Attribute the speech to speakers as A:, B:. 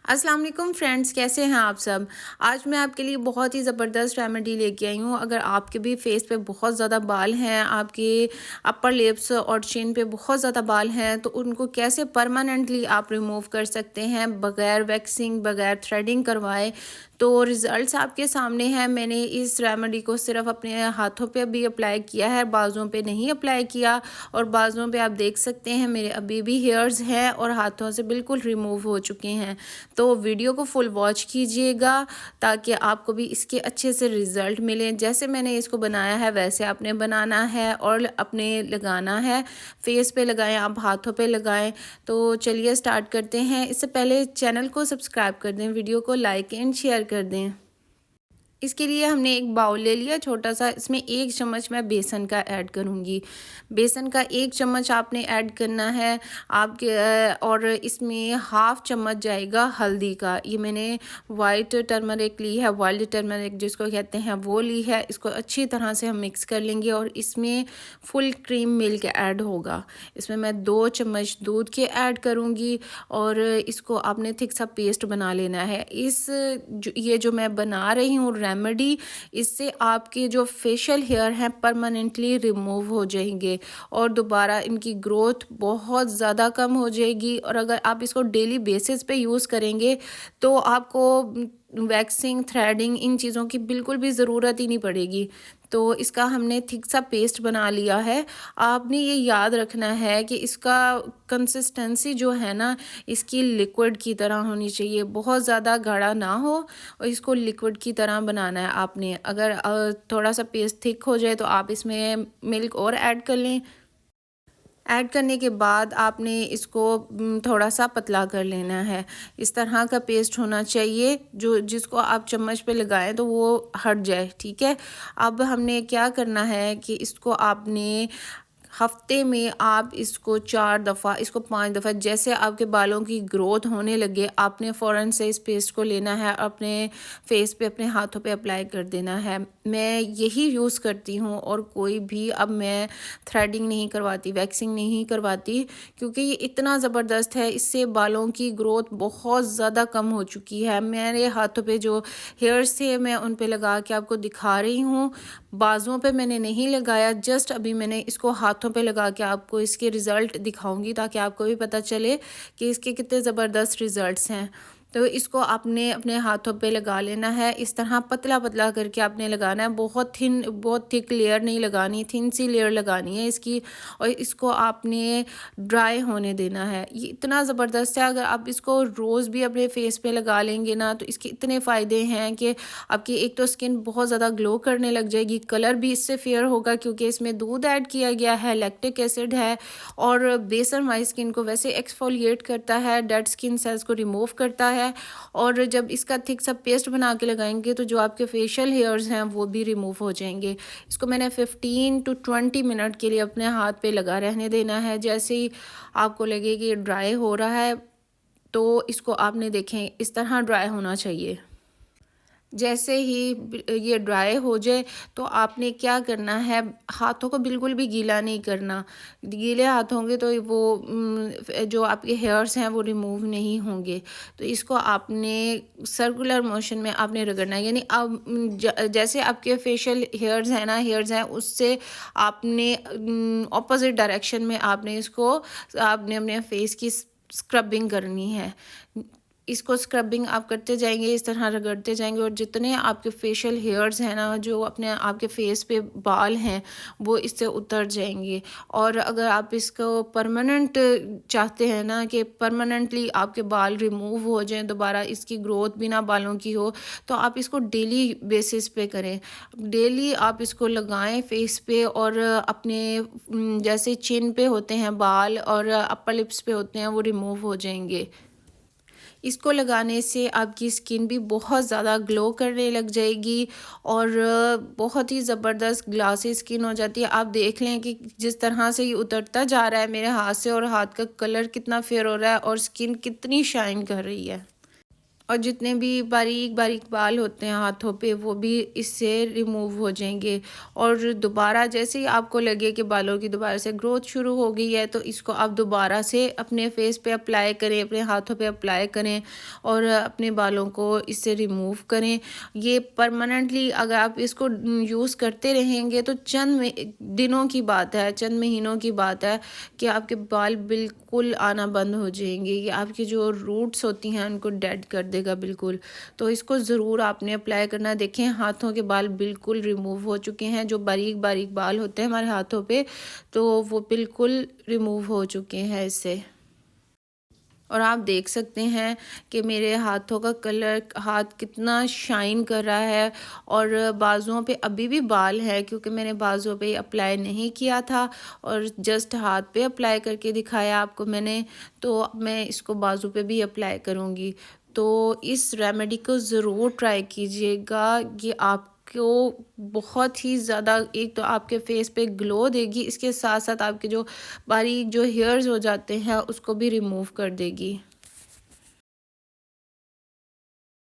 A: अस्सलाम वालेकुम फ्रेंड्स, कैसे हैं आप सब। आज मैं आपके लिए बहुत ही ज़बरदस्त रेमेडी लेके आई हूँ। अगर आपके भी फेस पे बहुत ज़्यादा बाल हैं, आपके अपर लिप्स और चिन पे बहुत ज़्यादा बाल हैं, तो उनको कैसे परमानेंटली आप रिमूव कर सकते हैं बगैर वैक्सिंग, बगैर थ्रेडिंग करवाए। तो रिज़ल्ट्स आपके सामने हैं। मैंने इस रेमेडी को सिर्फ अपने हाथों पे भी अप्लाई किया है, बाजुओं पे नहीं अप्लाई किया। और बाजुओं पे आप देख सकते हैं मेरे अभी भी हेयर्स हैं और हाथों से बिल्कुल रिमूव हो चुके हैं। तो वीडियो को फुल वॉच कीजिएगा ताकि आपको भी इसके अच्छे से रिज़ल्ट मिलें। जैसे मैंने इसको बनाया है वैसे आपने बनाना है और अपने लगाना है। फेस पे लगाएं, आप हाथों पे लगाएं। तो चलिए स्टार्ट करते हैं। इससे पहले चैनल को सब्सक्राइब कर दें, वीडियो को लाइक एंड शेयर कर दें। इसके लिए हमने एक बाउल ले लिया छोटा सा, इसमें 1 चम्मच मैं बेसन का ऐड करूँगी। बेसन का 1 चम्मच आपने ऐड करना है आपके और इसमें हाफ़ चम्मच जाएगा हल्दी का। ये मैंने वाइट टर्मरिक ली है, वाइल्ड टर्मरिक जिसको कहते हैं वो ली है। इसको अच्छी तरह से हम मिक्स कर लेंगे और इसमें फुल क्रीम मिल्क ऐड होगा। इसमें मैं 2 चम्मच दूध के ऐड करूँगी और इसको आपने थिक सा पेस्ट बना लेना है। ये जो मैं बना रही हूँ रेमेडी, इससे आपके जो फेशियल हेयर हैं परमानेंटली रिमूव हो जाएंगे और दोबारा इनकी ग्रोथ बहुत ज़्यादा कम हो जाएगी। और अगर आप इसको डेली बेसिस पे यूज़ करेंगे तो आपको वैक्सिंग, थ्रेडिंग इन चीज़ों की बिल्कुल भी ज़रूरत ही नहीं पड़ेगी। तो इसका हमने थिक सा पेस्ट बना लिया है। आपने ये याद रखना है कि इसका कंसिस्टेंसी जो है ना, इसकी लिक्विड की तरह होनी चाहिए, बहुत ज़्यादा गाढ़ा ना हो और इसको लिक्विड की तरह बनाना है आपने। अगर थोड़ा सा पेस्ट थिक हो जाए तो आप इसमें मिल्क और ऐड कर लें। ऐड करने के बाद आपने इसको थोड़ा सा पतला कर लेना है। इस तरह का पेस्ट होना चाहिए जो जिसको आप चम्मच पे लगाएं तो वो हट जाए, ठीक है। अब हमने क्या करना है कि इसको आपने हफ्ते में आप इसको 4 दफ़ा, इसको 5 दफ़ा, जैसे आपके बालों की ग्रोथ होने लगे आपने फ़ौरन से इस पेस्ट को लेना है, अपने फेस पे, अपने हाथों पे अप्लाई कर देना है। मैं यही यूज़ करती हूँ और कोई भी अब मैं थ्रेडिंग नहीं करवाती, वैक्सिंग नहीं करवाती, क्योंकि ये इतना ज़बरदस्त है। इससे बालों की ग्रोथ बहुत ज़्यादा कम हो चुकी है। मेरे हाथों पे जो हेयर्स थे मैं उन पे लगा के आपको दिखा रही हूँ। बाजुओं पे मैंने नहीं लगाया, जस्ट अभी मैंने इसको हाथों पे लगा के आपको इसके रिज़ल्ट दिखाऊंगी ताकि आपको भी पता चले कि इसके कितने ज़बरदस्त रिज़ल्ट्स हैं। तो इसको आपने अपने हाथों पे लगा लेना है। इस तरह पतला पतला करके आपने लगाना है, बहुत थिक लेयर नहीं लगानी, थिन सी लेयर लगानी है इसकी। और इसको आपने ड्राई होने देना है। ये इतना ज़बरदस्त है, अगर आप इसको रोज़ भी अपने फेस पे लगा लेंगे ना तो इसके इतने फ़ायदे हैं कि आपकी एक तो स्किन बहुत ज़्यादा ग्लो करने लग जाएगी, कलर भी इससे फेयर होगा क्योंकि इसमें दूध ऐड किया गया है, लैक्टिक एसिड है। और बेसन हमारी स्किन को वैसे एक्सफोलिएट करता है, डेड स्किन सेल्स को रिमूव करता है। और जब इसका थिक सा पेस्ट बना के लगाएंगे तो जो आपके फेशियल हेयर्स हैं वो भी रिमूव हो जाएंगे। इसको मैंने 15 टू 20 मिनट के लिए अपने हाथ पे लगा रहने देना है। जैसे ही आपको लगे कि ये ड्राई हो रहा है तो इसको आपने देखें इस तरह ड्राई होना चाहिए। जैसे ही ये ड्राई हो जाए तो आपने क्या करना है, हाथों को बिल्कुल भी गीला नहीं करना। गीले हाथ होंगे तो वो जो आपके हेयर्स हैं वो रिमूव नहीं होंगे। तो इसको आपने सर्कुलर मोशन में आपने रगड़ना है, यानी अब जैसे आपके फेशियल हेयर्स हैं उससे आपने ऑपोजिट डायरेक्शन में आपने अपने फेस की स्क्रबिंग करनी है। इसको स्क्रबिंग आप करते जाएंगे, इस तरह रगड़ते जाएंगे और जितने आपके फेशियल हेयर्स हैं ना, जो अपने आपके फेस पे बाल हैं, वो इससे उतर जाएंगे। और अगर आप इसको परमानेंट चाहते हैं ना कि परमानेंटली आपके बाल रिमूव हो जाएं, दोबारा इसकी ग्रोथ बिना बालों की हो, तो आप इसको डेली बेसिस पे करें। डेली आप इसको लगाएं फेस पे और अपने जैसे चिन पे होते हैं बाल और अपर लिप्स पे होते हैं वो रिमूव हो जाएंगे। इसको लगाने से आपकी स्किन भी बहुत ज़्यादा ग्लो करने लग जाएगी और बहुत ही ज़बरदस्त ग्लासी स्किन हो जाती है। आप देख लें कि जिस तरह से ये उतरता जा रहा है मेरे हाथ से और हाथ का कलर कितना फेयर हो रहा है और स्किन कितनी शाइन कर रही है। और जितने भी बारीक बारीक बाल होते हैं हाथों पे वो भी इससे रिमूव हो जाएंगे। और दोबारा जैसे ही आपको लगे कि बालों की दोबारा से ग्रोथ शुरू हो गई है तो इसको आप दोबारा से अपने फेस पे अप्लाई करें, अपने हाथों पे अप्लाई करें और अपने बालों को इससे रिमूव करें। ये परमानेंटली अगर आप इसको यूज़ करते रहेंगे तो चंद दिनों की बात है, चंद महीनों की बात है कि आपके बाल बिल्कुल आना बंद हो जाएंगे। ये आपकी जो रूट्स होती हैं उनको डेड कर देगा बिल्कुल। तो इसको ज़रूर आपने अप्लाई करना। देखें हाथों के बाल बिल्कुल रिमूव हो चुके हैं, जो बारीक बारीक बाल होते हैं हमारे हाथों पे तो वो बिल्कुल रिमूव हो चुके हैं इससे। और आप देख सकते हैं कि मेरे हाथों का कलर, हाथ कितना शाइन कर रहा है। और बाजुओं पे अभी भी बाल है क्योंकि मैंने बाजुओं पे अप्लाई नहीं किया था और जस्ट हाथ पे अप्लाई करके दिखाया आपको मैंने। तो अब मैं इसको बाजू पे भी अप्लाई करूँगी। तो इस रेमेडी को ज़रूर ट्राई कीजिएगा। ये आपको बहुत ही ज़्यादा, एक तो आपके फेस पे ग्लो देगी, इसके साथ साथ आपके जो बारीक जो हेयर्स हो जाते हैं उसको भी रिमूव कर देगी।